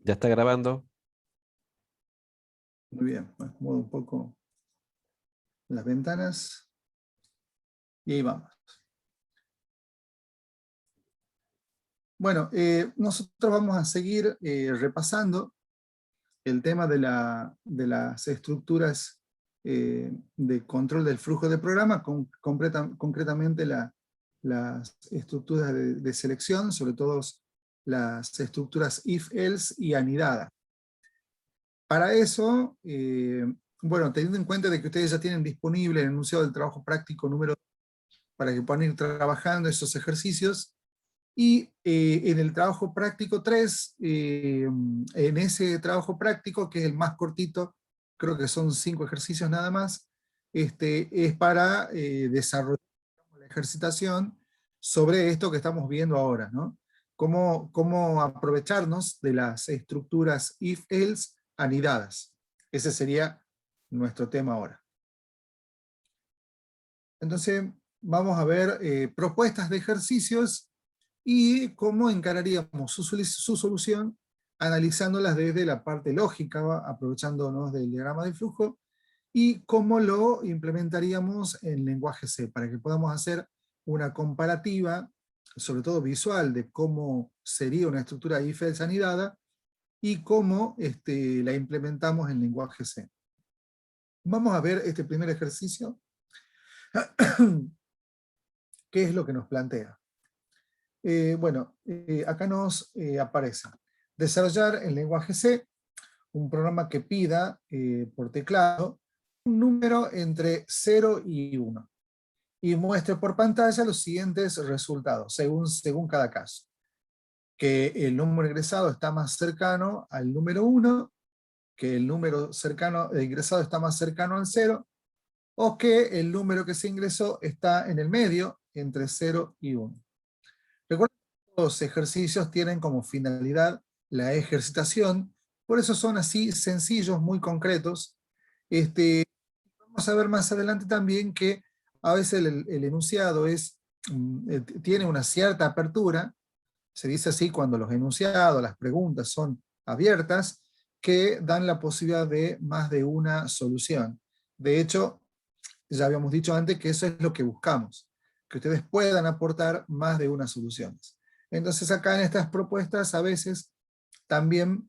Ya está grabando. Muy bien, acomodo un poco las ventanas y ahí vamos. Bueno, nosotros vamos a seguir repasando el tema de las estructuras de control del flujo de programa, concretamente las estructuras de selección, sobre todo las estructuras if, else y anidada. Para eso, bueno, teniendo en cuenta de que ustedes ya tienen disponible el enunciado del trabajo práctico número para que puedan ir trabajando esos ejercicios. Y en el trabajo práctico 3, en ese trabajo práctico, que es el más cortito, creo que son 5 ejercicios nada más, es para desarrollar la ejercitación sobre esto que estamos viendo ahora, ¿no? Cómo aprovecharnos de las estructuras if-else anidadas. Ese sería nuestro tema ahora. Entonces, vamos a ver propuestas de ejercicios y cómo encararíamos su solución, analizándolas desde la parte lógica, aprovechándonos del diagrama de flujo, y cómo lo implementaríamos en lenguaje C, para que podamos hacer una comparativa, sobre todo visual, de cómo sería una estructura if-else anidada, y cómo la implementamos en lenguaje C. Vamos a ver este primer ejercicio. ¿Qué es lo que nos plantea? Bueno, acá nos aparece desarrollar en lenguaje C un programa que pida por teclado un número entre 0 y 1 y muestre por pantalla los siguientes resultados según cada caso. Que el número ingresado está más cercano al número 1, que el número ingresado está más cercano al 0, o que el número que se ingresó está en el medio entre 0 y 1. Recuerden que los ejercicios tienen como finalidad la ejercitación, por eso son así sencillos, muy concretos. Vamos a ver más adelante también que a veces el enunciado tiene una cierta apertura, se dice así cuando los enunciados, las preguntas son abiertas, que dan la posibilidad de más de una solución. De hecho, ya habíamos dicho antes que eso es lo que buscamos, que ustedes puedan aportar más de una solución. Entonces acá en estas propuestas a veces también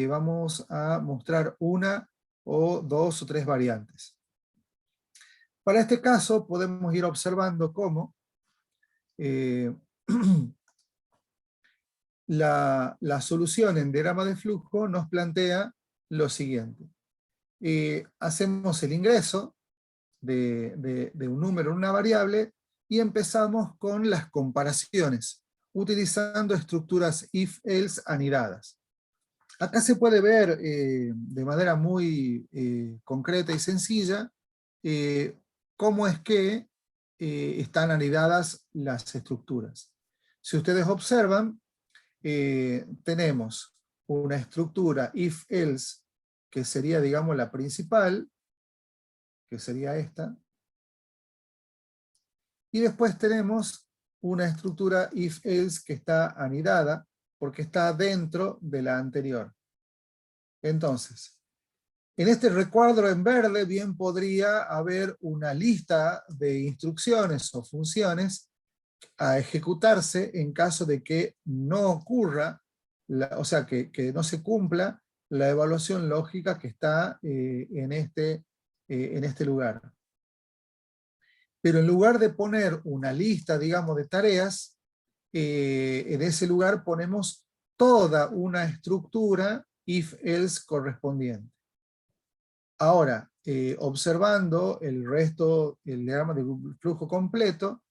vamos a mostrar una o dos o tres variantes. Para este caso podemos ir observando cómo la solución en diagrama de flujo nos plantea lo siguiente. Hacemos el ingreso de un número en una variable y empezamos con las comparaciones, utilizando estructuras if-else anidadas. Acá se puede ver de manera muy concreta y sencilla cómo es que están anidadas las estructuras. Si ustedes observan, tenemos una estructura if-else que sería, digamos, la principal, que sería esta, y después tenemos una estructura if-else que está anidada, porque está dentro de la anterior. Entonces, en este recuadro en verde bien podría haber una lista de instrucciones o funciones a ejecutarse en caso de que no ocurra, o sea, que no se cumpla la evaluación lógica que está en este lugar. Pero en lugar de poner una lista, digamos, de tareas, en ese lugar ponemos toda una estructura if-else correspondiente. Ahora, observando el resto, el diagrama de flujo completo,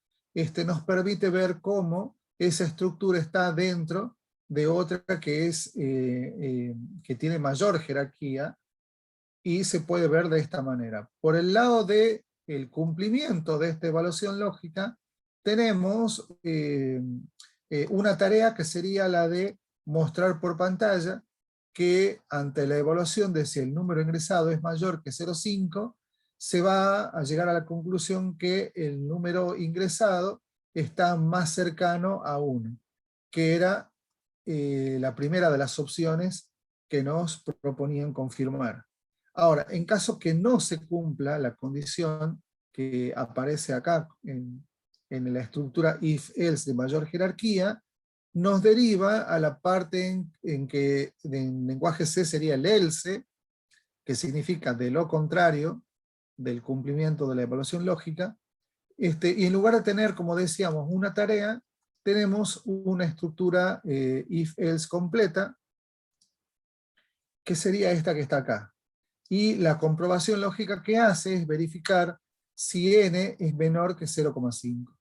nos permite ver cómo esa estructura está dentro de otra que tiene mayor jerarquía, y se puede ver de esta manera. Por el lado del cumplimiento de esta evaluación lógica, tenemos una tarea que sería la de mostrar por pantalla que ante la evaluación de si el número ingresado es mayor que 0,5, se va a llegar a la conclusión que el número ingresado está más cercano a 1, que era la primera de las opciones que nos proponían confirmar. Ahora, en caso que no se cumpla la condición que aparece acá en la estructura if-else de mayor jerarquía, nos deriva a la parte en que en lenguaje C sería el else, que significa de lo contrario del cumplimiento de la evaluación lógica, y en lugar de tener, como decíamos, una tarea, tenemos una estructura if-else completa, que sería esta que está acá. Y la comprobación lógica que hace es verificar si n es menor que 0,5.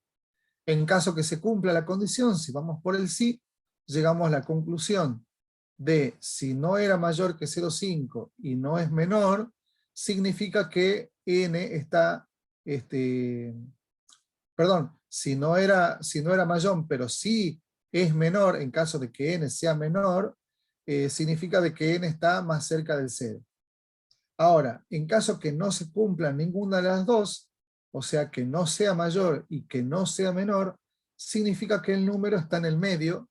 En caso que se cumpla la condición, si vamos por el sí, llegamos a la conclusión de si no era mayor que 0,5 y no es menor, significa que n está, perdón, si no era mayor, pero sí es menor, en caso de que n sea menor, significa de que n está más cerca del 0. Ahora, en caso que no se cumpla ninguna de las dos, o sea que no sea mayor y que no sea menor, significa que el número está en el medio,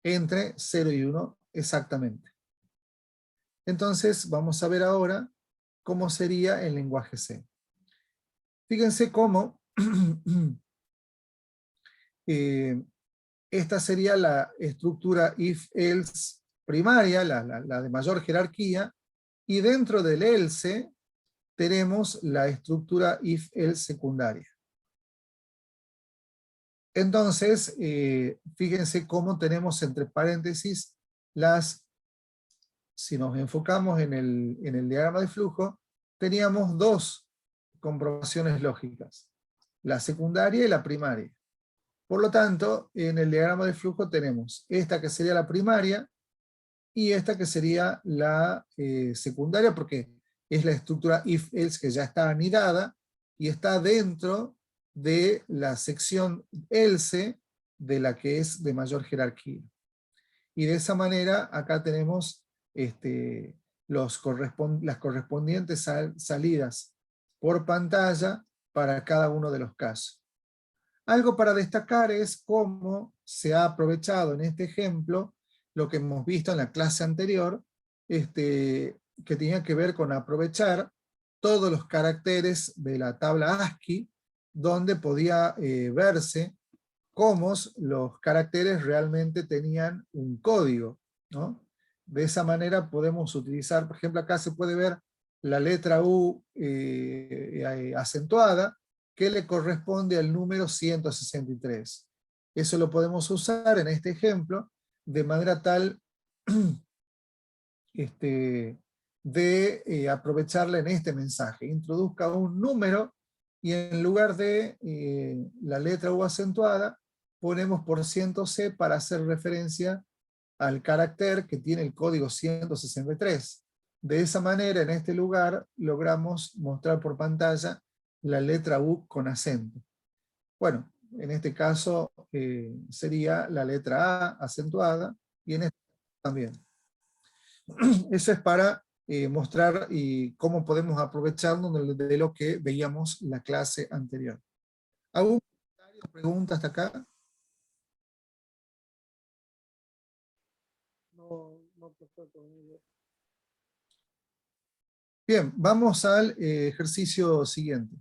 entre 0 y 1 exactamente. Entonces vamos a ver ahora cómo sería el lenguaje C. Fíjense cómo esta sería la estructura if-else primaria, la de mayor jerarquía, y dentro del else tenemos la estructura if-else secundaria. Entonces, fíjense cómo tenemos entre paréntesis si nos enfocamos en el diagrama de flujo, teníamos dos comprobaciones lógicas, la secundaria y la primaria. Por lo tanto, en el diagrama de flujo tenemos esta que sería la primaria y esta que sería la secundaria, porque es la estructura if-else que ya está anidada y está dentro de la sección else de la que es de mayor jerarquía. Y de esa manera acá tenemos las correspondientes salidas por pantalla para cada uno de los casos. Algo para destacar es cómo se ha aprovechado en este ejemplo lo que hemos visto en la clase anterior, que tenía que ver con aprovechar todos los caracteres de la tabla ASCII, donde podía verse cómo los caracteres realmente tenían un código, ¿no? De esa manera podemos utilizar, por ejemplo, acá se puede ver la letra U acentuada, que le corresponde al número 163. Eso lo podemos usar en este ejemplo de manera tal de aprovecharla en este mensaje. Introduzca un número y en lugar de la letra U acentuada, ponemos %C para hacer referencia al carácter que tiene el código 163. De esa manera, en este lugar, logramos mostrar por pantalla la letra U con acento. Bueno, en este caso sería la letra A acentuada, y en este también. Eso es para mostrar cómo podemos aprovecharnos de lo que veíamos en la clase anterior. ¿Algún comentario o pregunta hasta acá? No, perfecto. Bien, vamos al ejercicio siguiente.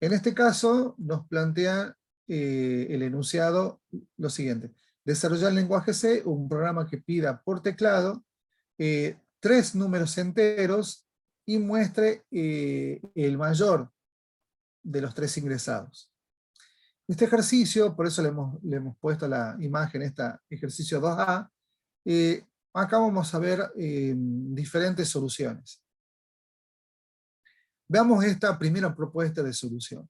En este caso nos plantea el enunciado lo siguiente: desarrollar el lenguaje C, un programa que pida por teclado 3 números enteros y muestre el mayor de los 3 ingresados. Este ejercicio, por eso le hemos puesto la imagen, ejercicio 2A, acá vamos a ver diferentes soluciones. Veamos esta primera propuesta de solución.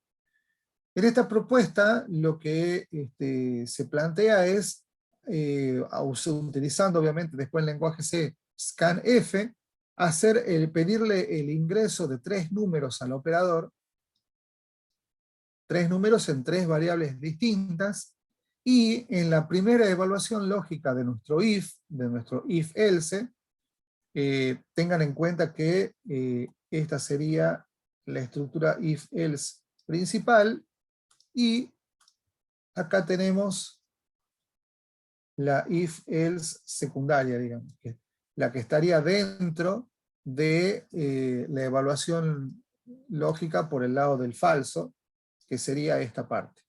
En esta propuesta lo que se plantea es, utilizando obviamente después el lenguaje C, scanf, pedirle el ingreso de 3 números al operador, 3 números en 3 variables distintas, y en la primera evaluación lógica de nuestro if-else, tengan en cuenta que esta sería la estructura if-else principal, y acá tenemos la if-else secundaria, digamos, que la que estaría dentro de la evaluación lógica por el lado del falso, que sería esta parte.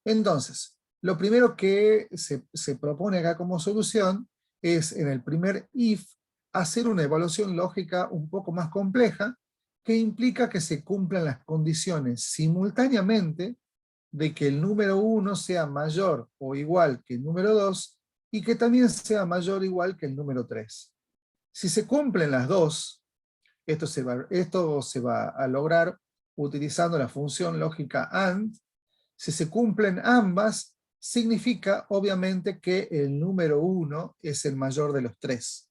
Entonces, lo primero que se propone acá como solución es, en el primer if, hacer una evaluación lógica un poco más compleja, que implica que se cumplan las condiciones simultáneamente de que el número 1 sea mayor o igual que el número 2 y que también sea mayor o igual que el número 3. Si se cumplen las dos, esto se va a lograr utilizando la función lógica AND. Si se cumplen ambas, significa obviamente que el número 1 es el mayor de los 3.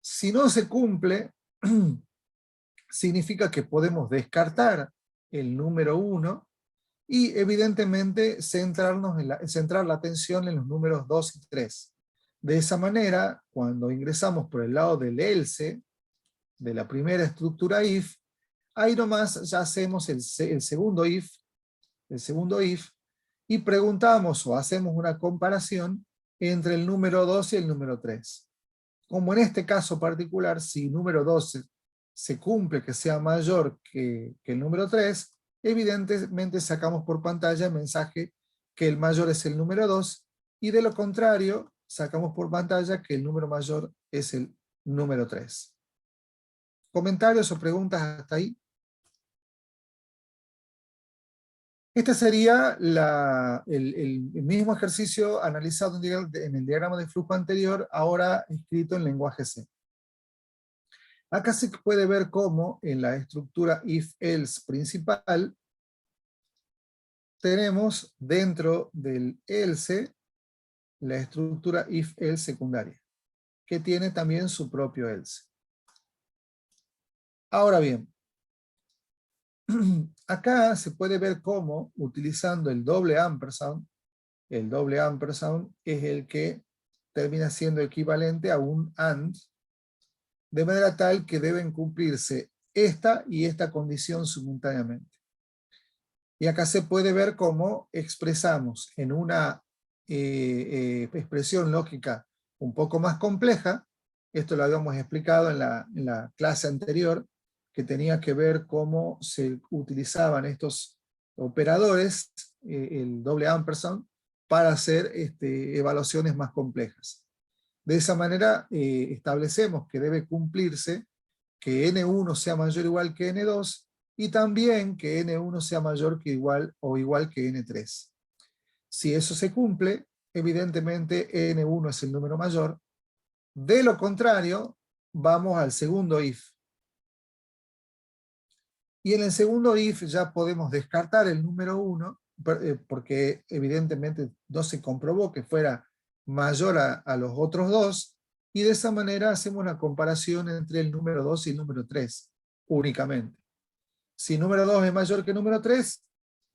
Si no se cumple, significa que podemos descartar el número 1 y evidentemente centrar la atención en los números 2 y 3. De esa manera, cuando ingresamos por el lado del else, de la primera estructura if, ahí nomás ya hacemos el segundo if, y preguntamos o hacemos una comparación entre el número 2 y el número 3. Como en este caso particular, si el número 2 se cumple que sea mayor que el número 3, evidentemente sacamos por pantalla el mensaje que el mayor es el número 2, y de lo contrario, sacamos por pantalla que el número mayor es el número 3. ¿Comentarios o preguntas hasta ahí? Este sería el mismo ejercicio analizado en el diagrama de flujo anterior, ahora escrito en lenguaje C. Acá se puede ver cómo en la estructura if-else principal tenemos dentro del else la estructura if-else secundaria, que tiene también su propio else. Ahora bien, acá se puede ver cómo, utilizando el doble ampersand es el que termina siendo equivalente a un AND, de manera tal que deben cumplirse esta y esta condición simultáneamente. Y acá se puede ver cómo expresamos en una expresión lógica un poco más compleja. Esto lo habíamos explicado en la clase anterior, que tenía que ver cómo se utilizaban estos operadores, el doble ampersand, para hacer evaluaciones más complejas. De esa manera establecemos que debe cumplirse que N1 sea mayor o igual que N2, y también que N1 sea mayor que igual o igual que N3. Si eso se cumple, evidentemente N1 es el número mayor. De lo contrario, vamos al segundo if. Y en el segundo if ya podemos descartar el número 1, porque evidentemente no se comprobó que fuera mayor a los otros dos, y de esa manera hacemos una comparación entre el número 2 y el número 3, únicamente. Si número 2 es mayor que número 3,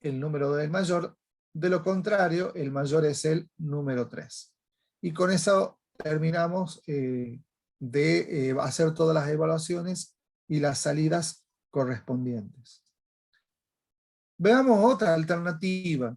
el número 2 es mayor. De lo contrario, el mayor es el número 3. Y con eso terminamos de hacer todas las evaluaciones y las salidas correspondientes. Veamos otra alternativa.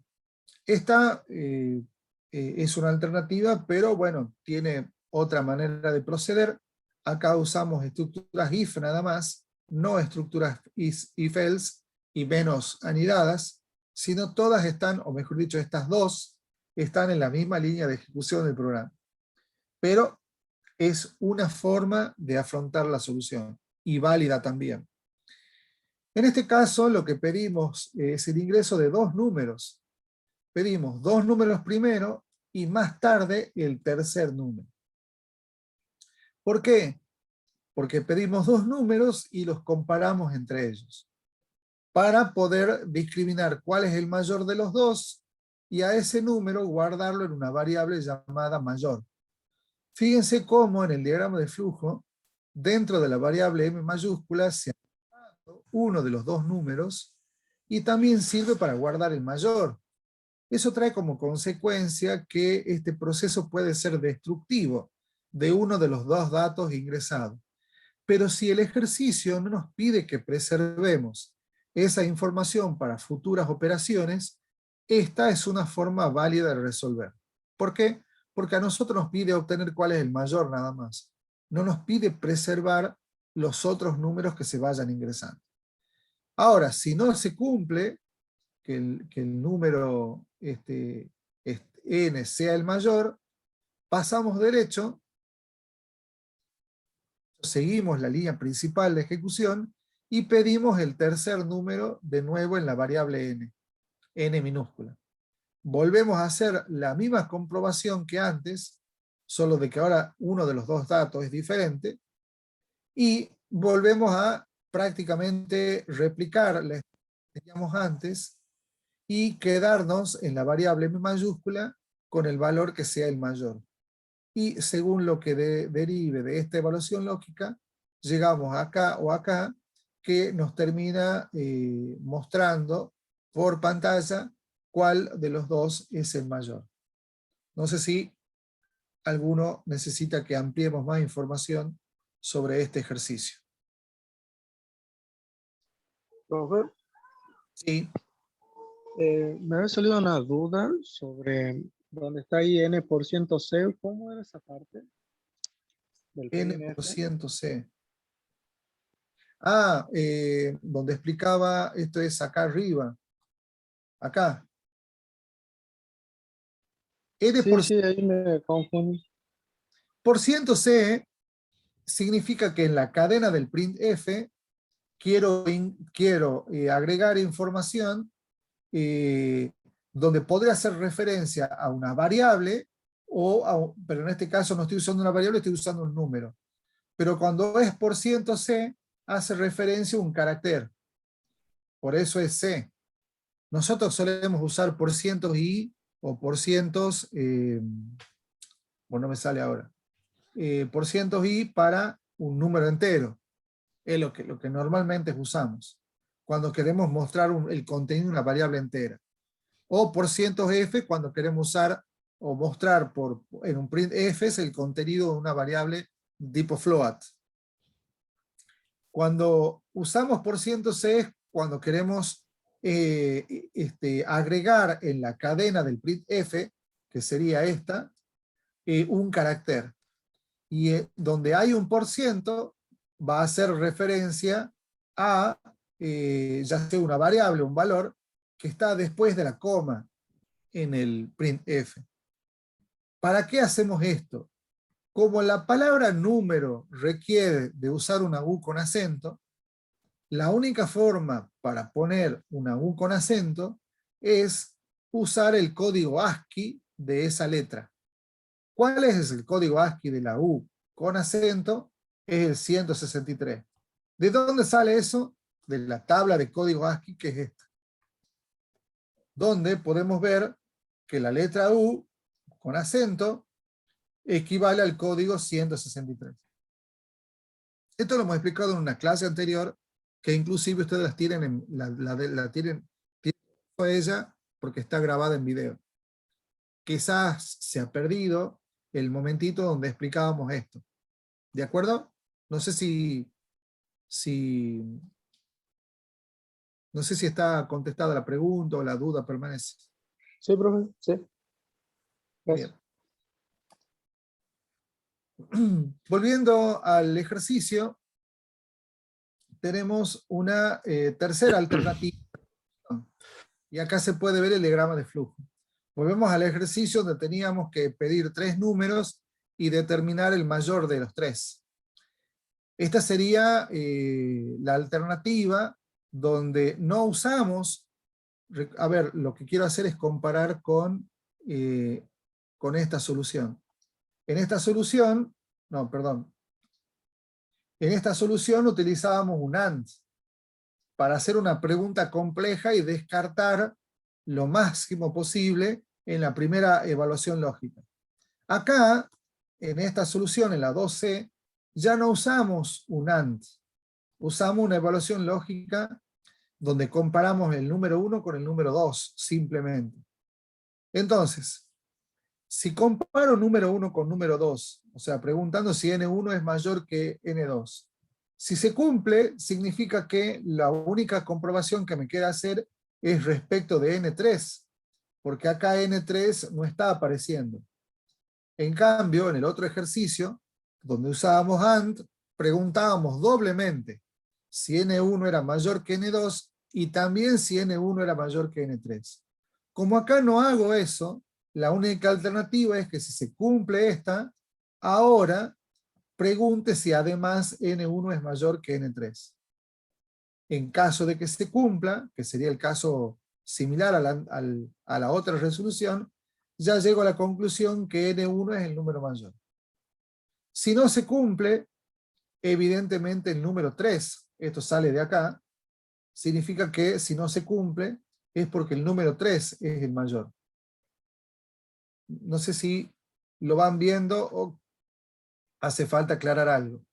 Esta es una alternativa, pero bueno, tiene otra manera de proceder. Acá usamos estructuras if nada más, no estructuras if-else y menos anidadas, sino todas están, o mejor dicho, estas dos, están en la misma línea de ejecución del programa. Pero es una forma de afrontar la solución, y válida también. En este caso, lo que pedimos es el ingreso de dos números. Pedimos dos números primero y más tarde el tercer número. ¿Por qué? Porque pedimos dos números y los comparamos entre ellos, para poder discriminar cuál es el mayor de los dos, y a ese número guardarlo en una variable llamada mayor. Fíjense cómo en el diagrama de flujo, dentro de la variable m mayúscula, se ha dado uno de los dos números, y también sirve para guardar el mayor. Eso trae como consecuencia que este proceso puede ser destructivo de uno de los dos datos ingresados. Pero si el ejercicio no nos pide que preservemos esa información para futuras operaciones, esta es una forma válida de resolver. ¿Por qué? porque a nosotros nos pide obtener cuál es el mayor nada más. No nos pide preservar los otros números que se vayan ingresando. Ahora, si no se cumple que el número n sea el mayor, pasamos derecho, seguimos la línea principal de ejecución y pedimos el tercer número de nuevo en la variable n minúscula. Volvemos a hacer la misma comprobación que antes, solo de que ahora uno de los dos datos es diferente, y volvemos a prácticamente replicar la que teníamos antes y quedarnos en la variable m mayúscula con el valor que sea el mayor. Y según lo que derive de esta evaluación lógica, llegamos acá o acá, que nos termina mostrando por pantalla cuál de los dos es el mayor. No sé si alguno necesita que ampliemos más información sobre este ejercicio. Profe, Sí, me había salido una duda sobre dónde está ahí n%c. ¿Cómo era esa parte del printf? n% C. Ah, donde explicaba, esto es acá arriba. Acá. Sí, ahí me confundí. Por ciento C significa que en la cadena del printf quiero agregar información donde podría hacer referencia a una variable, pero en este caso no estoy usando una variable, estoy usando un número. Pero cuando es por ciento C, hace referencia a un carácter. Por eso es C. Nosotros solemos usar por cientos i o por cientos, bueno, no me sale ahora, por cientos i para un número entero. Es lo que normalmente usamos cuando queremos mostrar el contenido de una variable entera. O por cientos f cuando queremos usar o mostrar en un printf es el contenido de una variable tipo float. Cuando usamos por ciento c es cuando queremos agregar en la cadena del printf, que sería esta, un carácter. Y donde hay un por ciento, va a hacer referencia a ya sea una variable, un valor, que está después de la coma en el printf. ¿Para qué hacemos esto? Como la palabra número requiere de usar una U con acento, la única forma para poner una U con acento es usar el código ASCII de esa letra. ¿Cuál es el código ASCII de la U con acento? Es el 163. ¿De dónde sale eso? De la tabla de código ASCII, que es esta. Donde podemos ver que la letra U con acento equivale al código 163. Esto lo hemos explicado en una clase anterior, que inclusive ustedes las tienen, tienen a ella porque está grabada en video. Quizás se ha perdido el momentito donde explicábamos esto. ¿De acuerdo? No sé no sé si está contestada la pregunta o la duda permanece. Sí, profe, sí. Gracias. Bien. Volviendo al ejercicio, tenemos una tercera alternativa. Y acá se puede ver el diagrama de flujo. Volvemos al ejercicio donde teníamos que pedir 3 números y determinar el mayor de los 3. Esta sería la alternativa donde no usamos, a ver, lo que quiero hacer es comparar con esta solución. En esta solución, no, perdón. En esta solución utilizábamos un AND para hacer una pregunta compleja y descartar lo máximo posible en la primera evaluación lógica. Acá, en esta solución, en la 2C, ya no usamos un AND. Usamos una evaluación lógica donde comparamos el número 1 con el número 2, simplemente. Entonces, si comparo número 1 con número 2, o sea, preguntando si N1 es mayor que N2, si se cumple, significa que la única comprobación que me queda hacer es respecto de N3, porque acá N3 no está apareciendo. En cambio, en el otro ejercicio, donde usábamos AND, preguntábamos doblemente si N1 era mayor que N2 y también si N1 era mayor que N3. Como acá no hago eso, la única alternativa es que si se cumple esta, ahora pregunte si además N1 es mayor que N3. En caso de que se cumpla, que sería el caso similar a la otra resolución, ya llego a la conclusión que N1 es el número mayor. Si no se cumple, evidentemente el número 3, esto sale de acá, significa que si no se cumple es porque el número 3 es el mayor. No sé si lo van viendo o hace falta aclarar algo.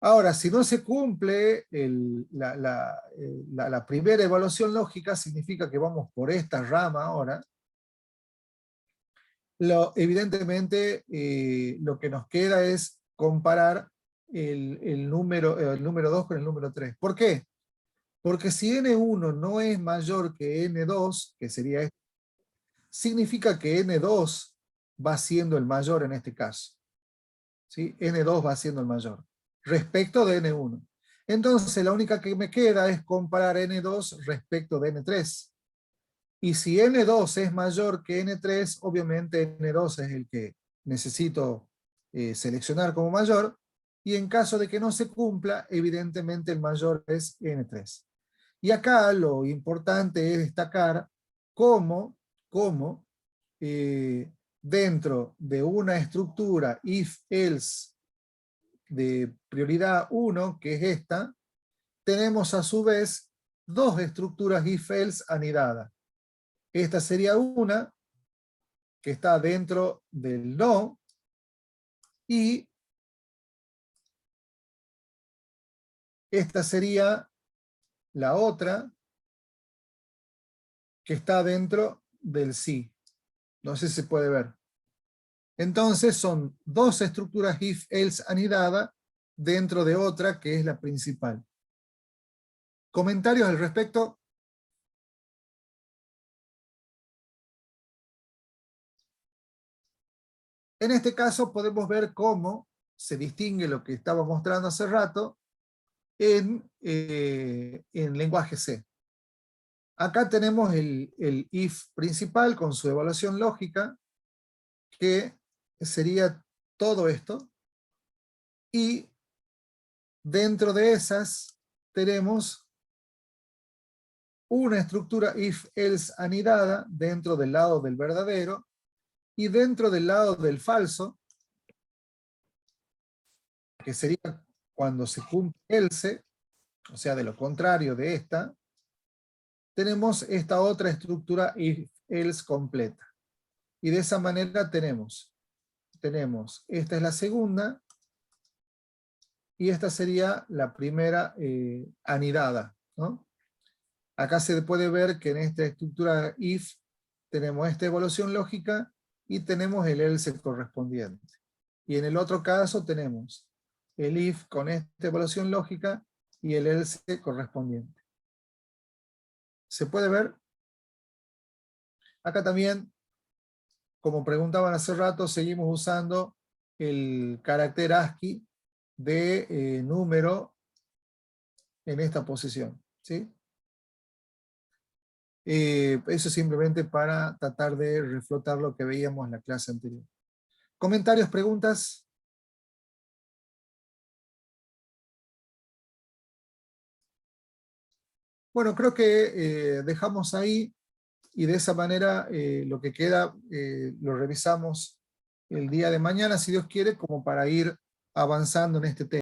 Ahora, si no se cumple la primera evaluación lógica, significa que vamos por esta rama ahora. Evidentemente, lo que nos queda es comparar el número 2 con el número 3. ¿Por qué? Porque si N1 no es mayor que N2, que sería esto, significa que N2 va siendo el mayor en este caso. ¿Sí? N2 va siendo el mayor respecto de N1. Entonces la única que me queda es comparar N2 respecto de N3. Y si N2 es mayor que N3, obviamente N2 es el que necesito seleccionar como mayor, y en caso de que no se cumpla, evidentemente el mayor es N3. Y acá lo importante es destacar cómo dentro de una estructura if-else de prioridad 1, que es esta, tenemos a su vez dos estructuras if-else anidadas. Esta sería una que está dentro del no, y esta sería la otra que está dentro del sí. No sé si se puede ver. Entonces son dos estructuras if-else anidadas dentro de otra que es la principal. ¿Comentarios al respecto? En este caso podemos ver cómo se distingue lo que estaba mostrando hace rato en lenguaje C. Acá tenemos el if principal con su evaluación lógica, que sería todo esto, y dentro de esas tenemos una estructura if-else anidada dentro del lado del verdadero, y dentro del lado del falso, que sería cuando se cumple else, o sea, de lo contrario de esta, tenemos esta otra estructura if-else completa. Y de esa manera tenemos, esta es la segunda, y esta sería la primera anidada, ¿no? Acá se puede ver que en esta estructura if tenemos esta evaluación lógica y tenemos el else correspondiente. Y en el otro caso tenemos el if con esta evaluación lógica y el else correspondiente. ¿Se puede ver? Acá también, como preguntaban hace rato, seguimos usando el carácter ASCII de número en esta posición, ¿sí? Eso simplemente para tratar de reflotar lo que veíamos en la clase anterior. ¿Comentarios, preguntas? Bueno, creo que dejamos ahí, y de esa manera lo que queda lo revisamos el día de mañana, si Dios quiere, como para ir avanzando en este tema.